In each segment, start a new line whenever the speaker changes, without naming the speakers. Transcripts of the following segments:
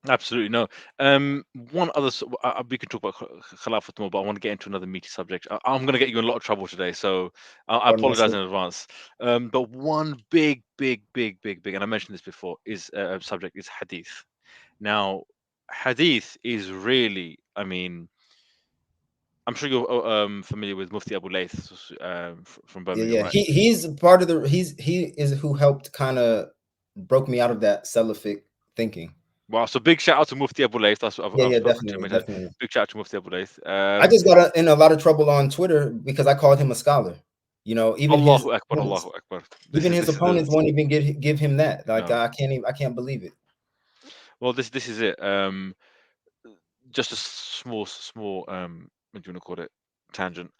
Absolutely no. One other, we can talk about Khilafat more, but I want to get into another meaty subject. I'm going to get you in a lot of trouble today, so I
Pardon
apologize
myself.
in advance. But one big, and I mentioned this before, is subject is hadith. Now, hadith is really, I mean, I'm sure you're familiar with Mufti Abu Layth from
Yeah,
Birmingham,
yeah.
right?
He's part of the he is who helped kind of broke me out of that Salafic thinking.
Wow, so big shout out to Mufti Abu Layth.
Yeah,
I've
yeah,
spoken to him
definitely,
many times.
definitely.
Big shout out to Mufti Abu Layth.
I just got in a lot of trouble on Twitter because I called him a scholar. You know,
Allahu Akbar, Allahu Akbar.
even his
This is the
opponents won't even give him that. Like
no.
I can't believe it.
Well, this is it. Just a small what do you want to call it, tangent.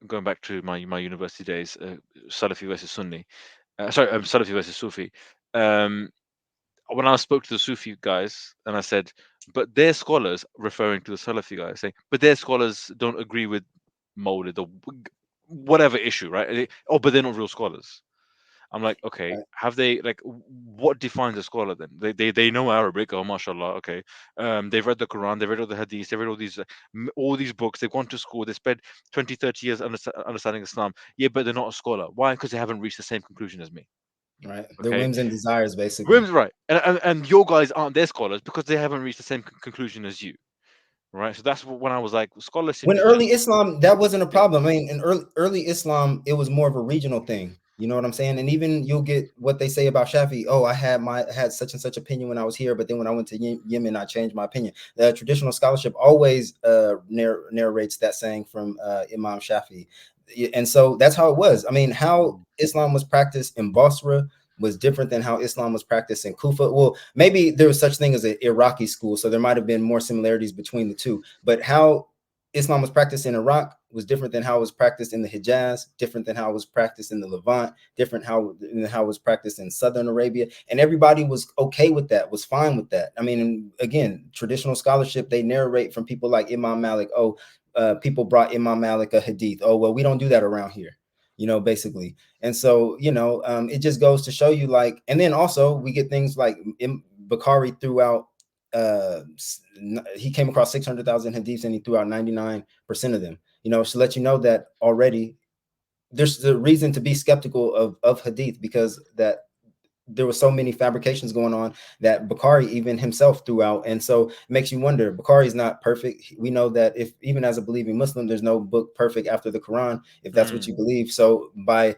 Going back to my university days, Salafi versus Sunni. Sorry, Salafi versus Sufi. Um, when I spoke to the Sufi guys, and I said, but their scholars, referring to the Salafi guys, saying, but their scholars don't agree with Maulid or whatever issue, right? Oh, but they're not real scholars. I'm like, okay,
Right.
have they like what defines a scholar then? They know Arabic, oh mashallah, okay. They've read the Quran, they've read all the hadiths, they've read all these books, they've gone to school, they spent 20, 30 years understanding Islam. Yeah, but they're not a scholar. Why? Because they haven't reached the same conclusion as me.
Right. Their
Okay.
whims and desires, basically.
Rim's right. And your guys aren't their scholars because they haven't reached the same conclusion as you. Right. So that's when I was like, scholarship
When
is just
early Islam, that wasn't a
yeah.
problem. I mean, in early Islam, it was more of a regional thing. You know what I'm saying? And even you'll get what they say about Shafi. Oh, I had such and such opinion when I was here, but then when I went to Yemen, I changed my opinion. The traditional scholarship always narrates that saying from Imam Shafi, and so that's how it was. I mean, how
Mm.
Islam was practiced in Basra was different than how Islam was practiced in Kufa. Well, maybe there was such thing as an Iraqi school, so there might have been more similarities between the two. But how Islam was practiced in Iraq was different than how it was practiced in the Hijaz, different than how it was practiced in the Levant, different than how it was practiced in Southern Arabia. And everybody was okay with that, was fine with that. I mean, again, traditional scholarship, they narrate from people like Imam Malik, oh, people brought Imam Malik a hadith. Oh, well, we don't do that around here, you know, basically. And so, you know, it just goes to show you like, and then also we get things like Bukhari throughout uh he came across 600,000 hadiths and he threw out 99% of them, you know, to let you know that already there's the reason to be skeptical of hadith because that there was so many fabrications going on that Bukhari even himself threw out. And so it makes you wonder, Bukhari is not perfect. We know that if even as a believing Muslim, there's no book perfect after the Quran, if that's what
Mm.
you believe. So by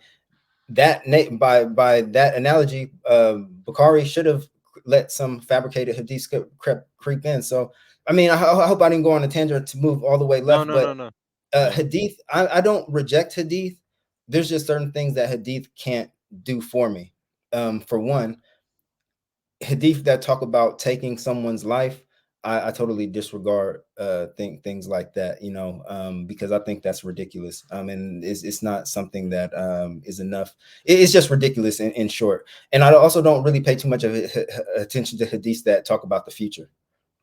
by that analogy, Bukhari should have let some fabricated hadith creep in. So, I mean, I hope I didn't go on a tangent to move all the way
No,
left,
no,
but
no, no. Yeah.
hadith, I don't reject hadith. There's just certain things that hadith can't do for me. For one, hadith that talk about taking someone's life, I totally disregard things like that, you know, because I think that's ridiculous. And it's not something that is enough. It's just ridiculous in short. And I also don't really pay too much of attention to hadiths that talk about the future,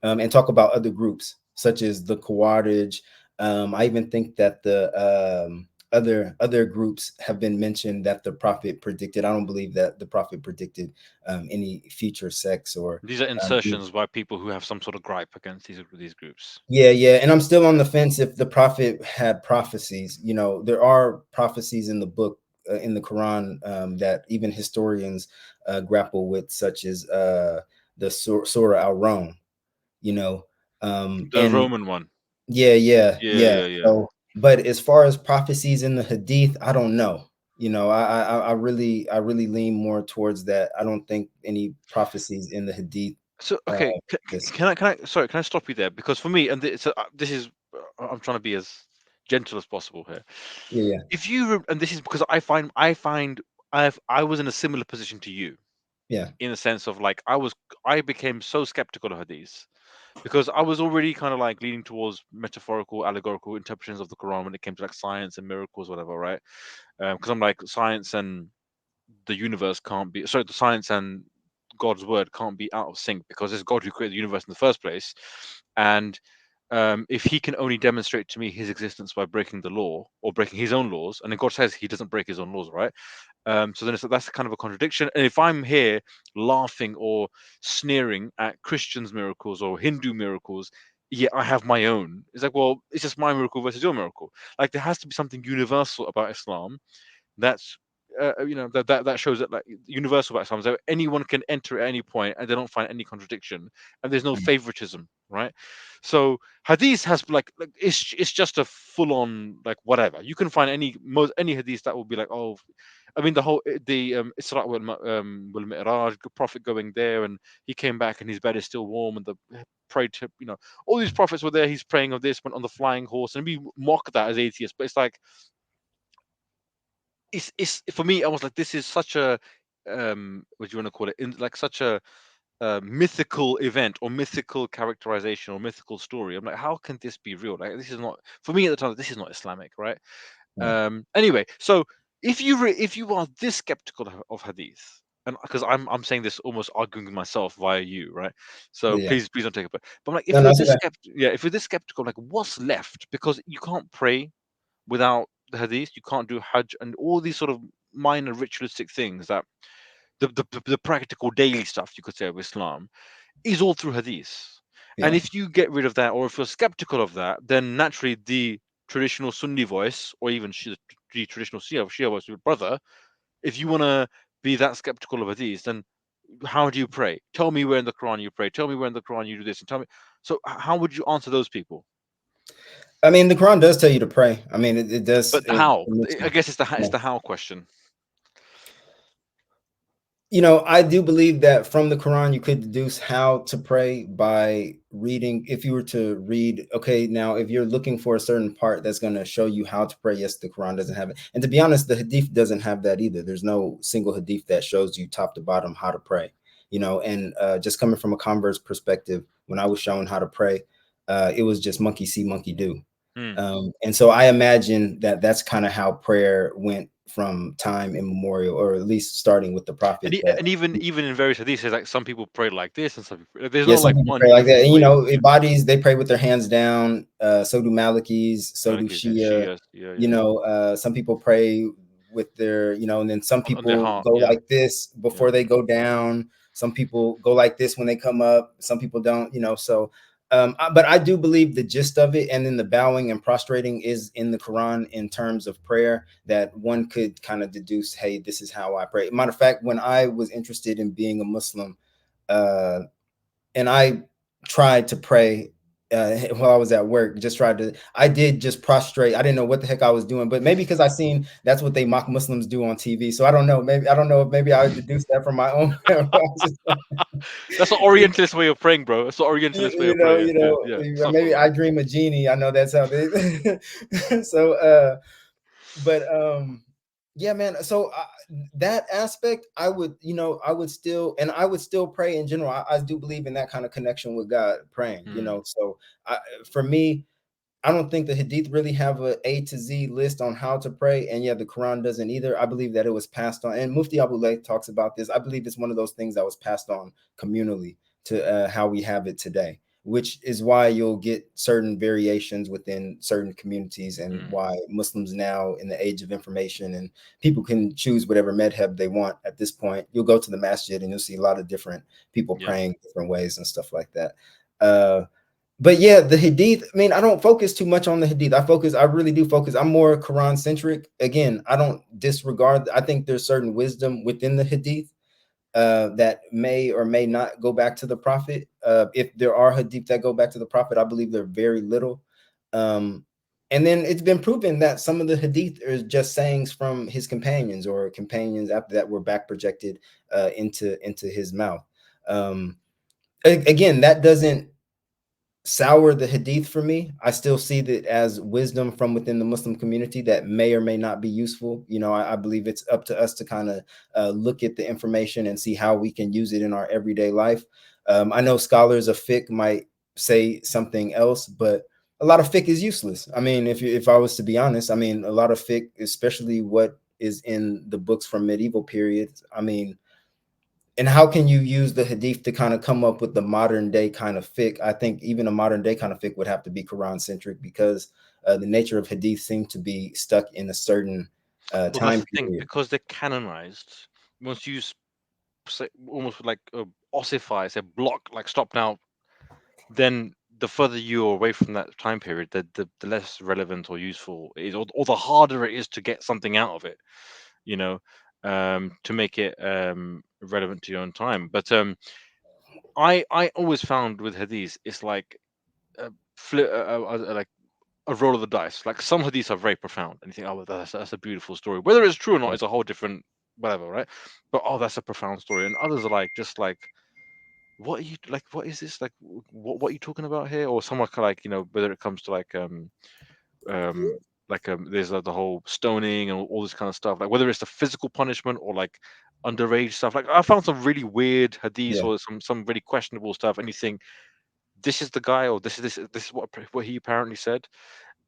and talk about other groups such as the Khawarij. I even think that the other groups have been mentioned that the prophet predicted. I don't believe that the prophet predicted any future sects or
These are
group.
insertions by people who have some sort of gripe against these groups.
Yeah, yeah, and I'm still on the fence if the prophet had prophecies. You know, there are prophecies in the book in the Quran that even historians grapple with, such as the Surah Al-Rum. You know,
The
and
Roman one.
yeah, yeah,
Yeah,
yeah.
yeah, yeah.
So, but as far as prophecies in the Hadith, I don't know. You know, I really lean more towards that. I don't think any prophecies in the Hadith.
So
Uh,
okay,
this,
sorry, can I stop you there? Because for me, and this is I'm trying to be as gentle as possible here.
yeah, yeah,
If you and this is because I was in a similar position to you
yeah,
in a sense of like I became so skeptical of hadith because I was already kind of like leaning towards metaphorical, allegorical interpretations of the Quran when it came to like science and miracles, whatever, right? Because I'm like science and the universe can't be sorry, the science and God's word can't be out of sync because it's God who created the universe in the first place, and if He can only demonstrate to me His existence by breaking the law or breaking His own laws, and then God says He doesn't break His own laws, right? So then that's kind of a contradiction. And if I'm here laughing or sneering at Christians' miracles or Hindu miracles, yeah, I have my own. It's like, well, it's just my miracle versus your miracle. Like there has to be something universal about Islam that's that shows that like universal about Islam, so anyone can enter at any point and they don't find any contradiction and there's no favoritism, right? So hadith has like it's just a full on like whatever. You can find any hadith that will be like, oh, I mean the whole the Isra wal Mi'raj, the prophet going there and he came back and his bed is still warm and the prayed to, all these prophets were there, he's praying of this, went on the flying horse, and we mock that as atheists, but it's like it's for me I was like, this is such a what do you want to call it, like such a mythical event or mythical characterization or mythical story. I'm like, how can this be real? Like this is not, for me at the time, this is not Islamic, right?
Right.
Anyway, so if you are this skeptical of hadith, and because I'm saying this almost arguing with myself via you, right? So
Yeah.
please don't take it, but I'm like,
No,
if
no,
you're
it's
this
okay.
yeah, if you're this skeptical, like what's left? Because you can't pray without the hadith, you can't do hajj and all these sort of minor ritualistic things that the practical daily stuff you could say of Islam is all through hadith. And
Yeah.
if you get rid of that, or if you're skeptical of that, then naturally the traditional Sunni voice, or even the traditional Shia voice, your brother, if you want to be that skeptical of hadith, then how do you pray? Tell me where in the Quran you pray. Tell me where in the Quran you do this, and tell me. So how would you answer those people?
I mean, the Quran does tell you to pray. I mean, it does.
But
It
how?
permits
I
you.
guess it's
Yeah.
the how question.
I do believe that from the Quran, you could deduce how to pray by reading. If you were to read, okay, now if you're looking for a certain part that's going to show you how to pray, yes, the Quran doesn't have it. And to be honest, the Hadith doesn't have that either. There's no single Hadith that shows you top to bottom how to pray. And just coming from a converse perspective, when I was shown how to pray, it was just monkey see, monkey do.
Hmm.
And so I imagine that that's kind of how prayer went from time immemorial, or at least starting with the prophet. That
And even in various hadiths, like some people pray like this, and some people, there's
Yeah,
no
some
like
people
one
pray like that.
uniform
And
way. Yeah,
bodies, they pray with their hands down. So do Malikis, so do
Malikis and
Shia.
Shias. Yeah.
Some people pray with their, and then some
On their
people
heart.
go
Yeah,
like this
yeah.
before they go down. Some people go like this when they come up. Some people don't. So, but I do believe the gist of it, and then the bowing and prostrating is in the Quran in terms of prayer, that one could kind of deduce, hey, this is how I pray. Matter of fact, when I was interested in being a Muslim, uh, and I tried to pray while I was at work. I did just prostrate. I didn't know what the heck I was doing, but maybe because I seen that's what they mock Muslims do on TV. So I don't know. Maybe I don't know if maybe I deduced that from my own.
That's the Orientalist way of praying, bro. That's the Orientalist way of praying. Yeah.
Maybe
Astaghfirullah.
I dream a genie. I know that's how they. So, but yeah, man. So that aspect, I would still, and I would still pray in general. I do believe in that kind of connection with God, praying.
Hmm.
So for me, I don't think the Hadith really have A to Z list on how to pray, and yeah, the Quran doesn't either. I believe that it was passed on, and Mufti Abu Layth talks about this. I believe it's one of those things that was passed on communally to how we have it today, which is why you'll get certain variations within certain communities, and
Hmm.
why Muslims now, in the age of information, and people can choose whatever madhab they want at this point. You'll go to the masjid and you'll see a lot of different people
Yeah.
praying different ways and stuff like that. But yeah, the Hadith, I mean, I don't focus too much on the Hadith. I really do focus. I'm more Quran centric. Again, I don't disregard, I think there's certain wisdom within the Hadith that may or may not go back to the Prophet. If there are Hadith that go back to the Prophet, I believe they're very little. Um, and then it's been proven that some of the Hadith are just sayings from his companions, or companions after that were back projected into his mouth. Um, Again, that doesn't sour the Hadith for me. I still see that as wisdom from within the Muslim community that may or may not be useful. I believe it's up to us to kind of look at the information and see how we can use it in our everyday life. I know scholars of fiqh might say something else, but a lot of fiqh is useless. I mean, if I was to be honest, I mean, a lot of fiqh, especially what is in the books from medieval periods, I mean, and how can you use the hadith to kind of come up with the modern day kind of fiqh? I think even a modern day kind of fiqh would have to be Quran centric, because the nature of hadith seems to be stuck in a certain
Well, that's
time
the thing,
period.
because they're canonized. Once you say, almost like ossify, say block, like stop now, then the further you're away from that time period, the less relevant or useful it is, or the harder it is to get something out of it. You know, to make it relevant to your own time. But I always found with hadiths, it's like like a roll of the dice. Like some hadiths are very profound, and you think, oh, well, that's a beautiful story. Whether it's true or not
Yeah.
is a whole different whatever, right? But oh, that's a profound story. And others are like just like, what are you like? What is this like? What are you talking about here? Or some are like, whether it comes to um there's the whole stoning and all this kind of stuff. Like whether it's the physical punishment or like underage stuff. Like I found some really weird hadiths
Yeah.
or some really questionable stuff, and you think this is the guy, or this is what he apparently said.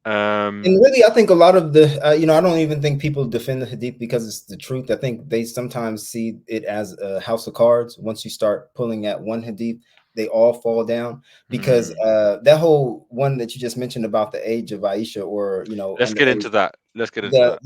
Um,
And really, I think a lot of the, I don't even think people defend the hadith because it's the truth. I think they sometimes see it as a house of cards. Once you start pulling at one hadith, they all fall down because
mm,
that whole one that you just mentioned about the age of Aisha, or
let's get
underage.
into that. Let's get into
The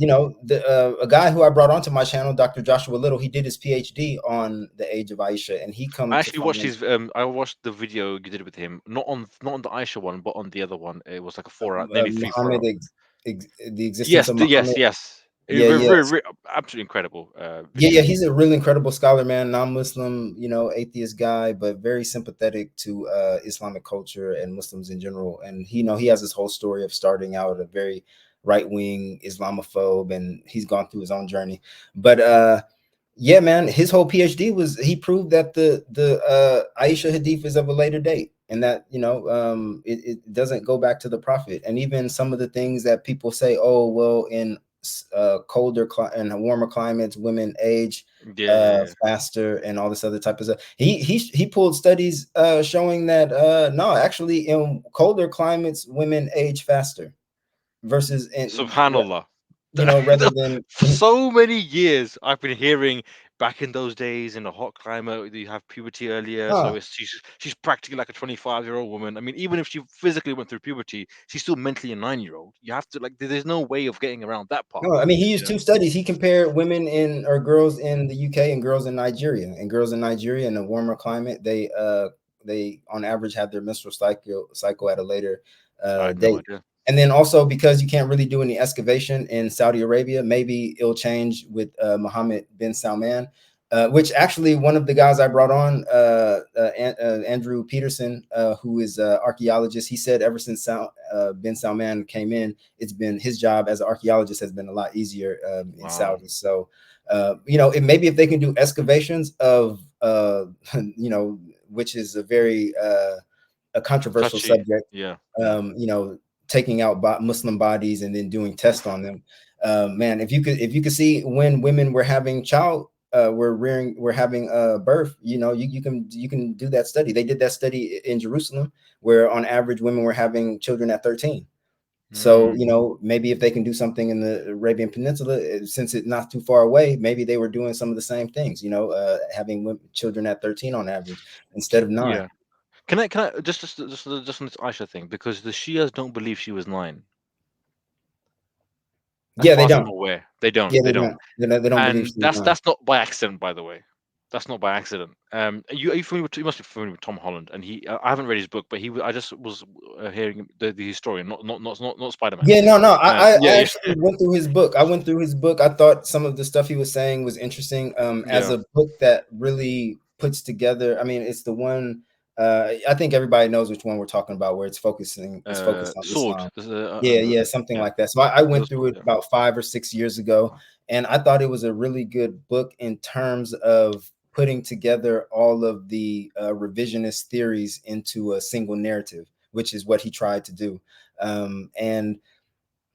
that.
a guy who I brought onto my channel, Dr. Joshua Little, he did his PhD on the age of Aisha, and he come
I
to
actually watched
find
his. I watched the video you did with him, not on the Aisha one, but on the other one. It was like a 4 hour, nearly three, 4 hour.
Muhammad, the existence
Yes,
of
yes,
Muhammad.
yes.
Yeah, yeah.
Absolutely incredible
Yeah,
video.
yeah, he's a really incredible scholar, man. Non-Muslim, atheist guy, but very sympathetic to Islamic culture and Muslims in general. And he has this whole story of starting out a very right-wing Islamophobe, and he's gone through his own journey. But yeah, man, his whole PhD was he proved that the Aisha Hadith is of a later date, and that it doesn't go back to the Prophet. And even some of the things that people say, oh well, in colder and warmer climates, women age
Yeah, yeah, yeah.
faster, and all this other type of stuff. He pulled studies showing that no, actually in colder climates, women age faster versus in
Subhanallah.
rather than
For so many years, I've been hearing back in those days in a hot climate, you have puberty earlier, so
huh.
she's practically like a 25-year-old woman. I mean, even if she physically went through puberty, she's still mentally a 9-year-old. You have to like, there's no way of getting around that part.
No, I mean he
You
used
know?
two studies. He compared women in or girls in the UK and girls in Nigeria. And girls in Nigeria in a warmer climate, they on average have their menstrual cycle at a later
I had no
date.
idea.
And then also because you can't really do any excavation in Saudi Arabia, maybe it'll change with Mohammed bin Salman, which actually one of the guys I brought on, Andrew Peterson, who is an archaeologist, he said ever since bin Salman came in, it's been his job as an archaeologist has been a lot easier in
Wow.
Saudi. So, maybe if they can do excavations of, which is a very a controversial
Touchy.
subject,
Yeah. Yeah.
um, you know, taking out Muslim bodies and then doing tests on them. Man, if you could see when women were having we're having birth, you can do that study. They did that study in Jerusalem where on average women were having children at 13. So,
Mm.
maybe if they can do something in the Arabian Peninsula, since it's not too far away, maybe they were doing some of the same things, having children at 13 on average instead of 9.
Yeah. Can I just on this Aisha thing, because the Shias don't believe she was 9. As
Yeah,
far
they
as I'm
don't.
aware, they don't.
Yeah,
They
they
don't.
don't. They don't believe
And
she's
that's
9.
that's not by accident, by the way. That's not by accident. Are you familiar with? You must be familiar with Tom Holland, and I haven't read his book, but I just was hearing the historian, not Spider Man.
Yeah, no, no.
Yeah,
I
yeah,
actually went through his book. I went through his book. I thought some of the stuff he was saying was interesting. As
yeah.
a book that really puts together. I mean, it's the one. I think everybody knows which one we're talking about, where it's focused on
Sword.
Islam.
There's
Yeah, yeah, something
yeah,
like that. So I
the
went through
sword.
it
Yeah.
about 5 or 6 years ago, and I thought it was a really good book in terms of putting together all of the revisionist theories into a single narrative, which is what he tried to do. And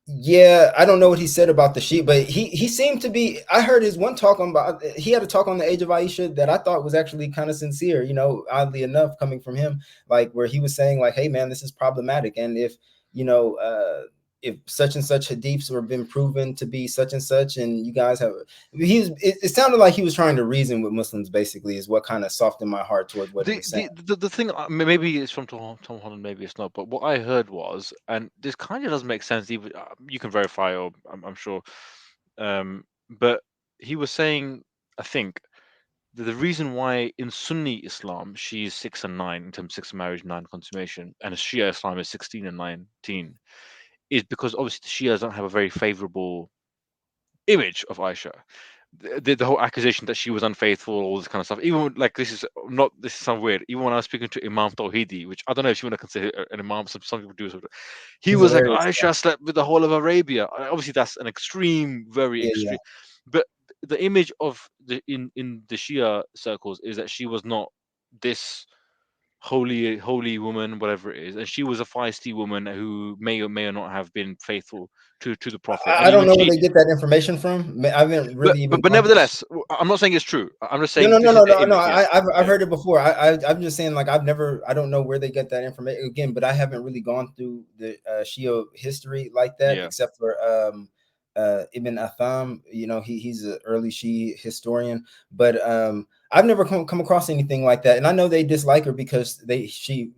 yeah, I don't know what he said about the sheep, but he seemed to be. I heard his one talk on about he had a talk on the age of Aisha that I thought was actually kind of sincere. Oddly enough, coming from him, like where he was saying like, "Hey, man, this is problematic," and you know, uh, if such and such hadiths were been proven to be such and such, and you guys have, it sounded like he was trying to reason with Muslims. Basically, is what kind of softened my heart towards what he
The
was saying.
the the thing, maybe it's from Tom Holland, maybe it's not. But what I heard was, and this kind of doesn't make sense. Even you can verify, or I'm sure. But he was saying, I think, the reason why in Sunni Islam she's 6 and 9 in terms of 6 marriage, 9 consummation, and Shia Islam is 16 and 19, is because obviously the Shias don't have a very favorable image of Aisha. The whole accusation that she was unfaithful, all this kind of stuff. Even like this is some weird. Even when I was speaking to Imam Tawhidi, which I don't know if you want to consider an Imam, some people do. He
He's
was like,
hilarious.
Aisha slept with the whole of Arabia. Obviously, that's an extreme, very
Yeah, yeah.
extreme. But the image of the in the Shia circles is that she was not this holy woman, whatever it is, and she was a feisty woman who may or may not have been faithful to the Prophet, and
I don't
even
know where they
cheated.
get that information from. I haven't
But
really even
but but
gone through.
nevertheless, I'm not saying it's true. I'm just
No,
saying
no, no,
this is
no,
the
no, no.
image. Yeah,
I've
yeah,
heard it before. I'm just saying, like, I don't know where they get that information again, but I haven't really gone through the Shia history like that,
yeah.
except for Ibn Atham. You know, he's an early Shia historian, but I've never come across anything like that. And I know they dislike her because she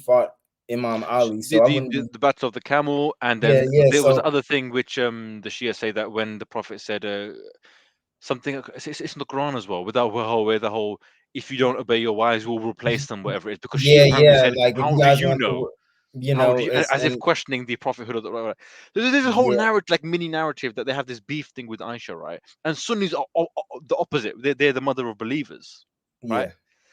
fought Imam Ali, so I wouldn't be.
The battle of the camel, and
Yeah,
then
yeah.
there was the
So
other thing which the Shia say that when the Prophet said something, it's in the Quran as well, with the whole if you don't obey your wives, we'll replace them, whatever it is, because she
yeah,
apparently
yeah.
said,
Like if
"How
you
do
guys
you
want
know?"
to, you
How do
know,
you,
it's
as if
and
questioning the prophethood of the right. There's a whole
yeah.
narrative, like mini narrative, that they have this beef thing with Aisha, right? And Sunnis are the opposite. They're the mother of believers, right?
Yeah.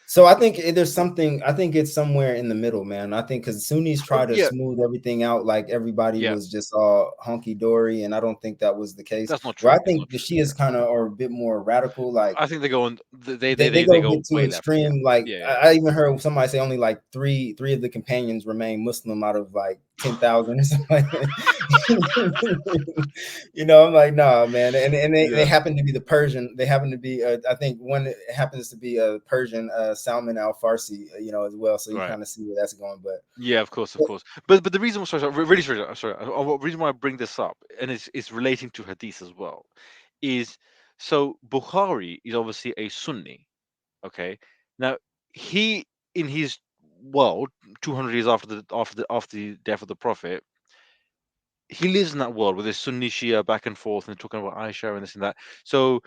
So I think there's something. I think it's somewhere in the middle, man. I think because Sunnis try to
Yeah,
smooth everything out, like everybody
yeah.
was just all hunky dory, and I don't think that was the case.
That's not
Where I
true. It's
think
not
the
true.
Shias
Yeah,
kind of are a bit more radical. Like
I think they go on.
they
They
go
go
get too
way left. Yeah,
extreme. Like
yeah,
I even heard somebody say only like three of the companions remain Muslim out of like 10,000 or something like that. You know, I'm like, nah, man. And they
yeah.
happen to be the Persian. They happen to be, I think one happens to be a Persian, Salman Al Farsi, you know, as well. So you
Right.
kind of see where that's going. But
Yeah, of course, of course. But the reason, really sorry, the reason why I bring this up, and it's relating to Hadith as well, is so Bukhari is obviously a Sunni. Okay, now he in his world, 200 years after the death of the Prophet, he lives in that world with his Sunni Shia back and forth and talking about Aisha and this and that. So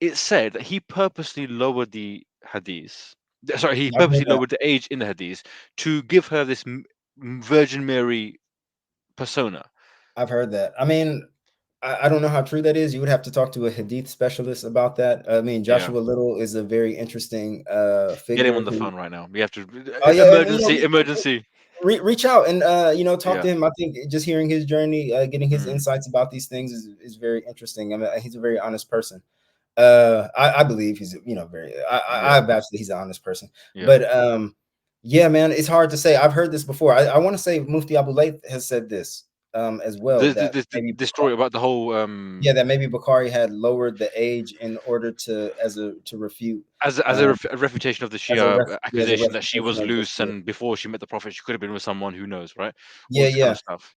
it's said that he purposely lowered the Hadith. Sorry, he
I've heard
purposely
that.
lowered the age in the Hadith to give her this Virgin Mary persona.
I've heard that. I mean, I don't know how true that is. You would have to talk to a Hadith specialist about that. I mean,
Yeah,
Joshua Little is a very interesting
get him
figure
on the
who.
phone right now. We have to
Oh yeah, and you know,
emergency.
reach out and you know, talk
Yeah,
to him. I think just hearing his journey, getting his
mm,
insights about these things is very interesting. I mean, he's a very honest person. I believe he's, you know, very. I
yeah,
vouch that he's an honest person.
yeah.
But yeah, man, it's hard to say. I've heard this before. I want to say Mufti Abu Layth has said this as well, that maybe
This story about the whole
yeah, that maybe Bukhari had lowered the age in order to to refute
a refutation of the
as a
Shia
yeah, as a
accusation that she
refutation
was
of the
loose
shit.
and before she met the Prophet she could have been with someone who knows, right? All
Yeah,
this kind
yeah.
of stuff.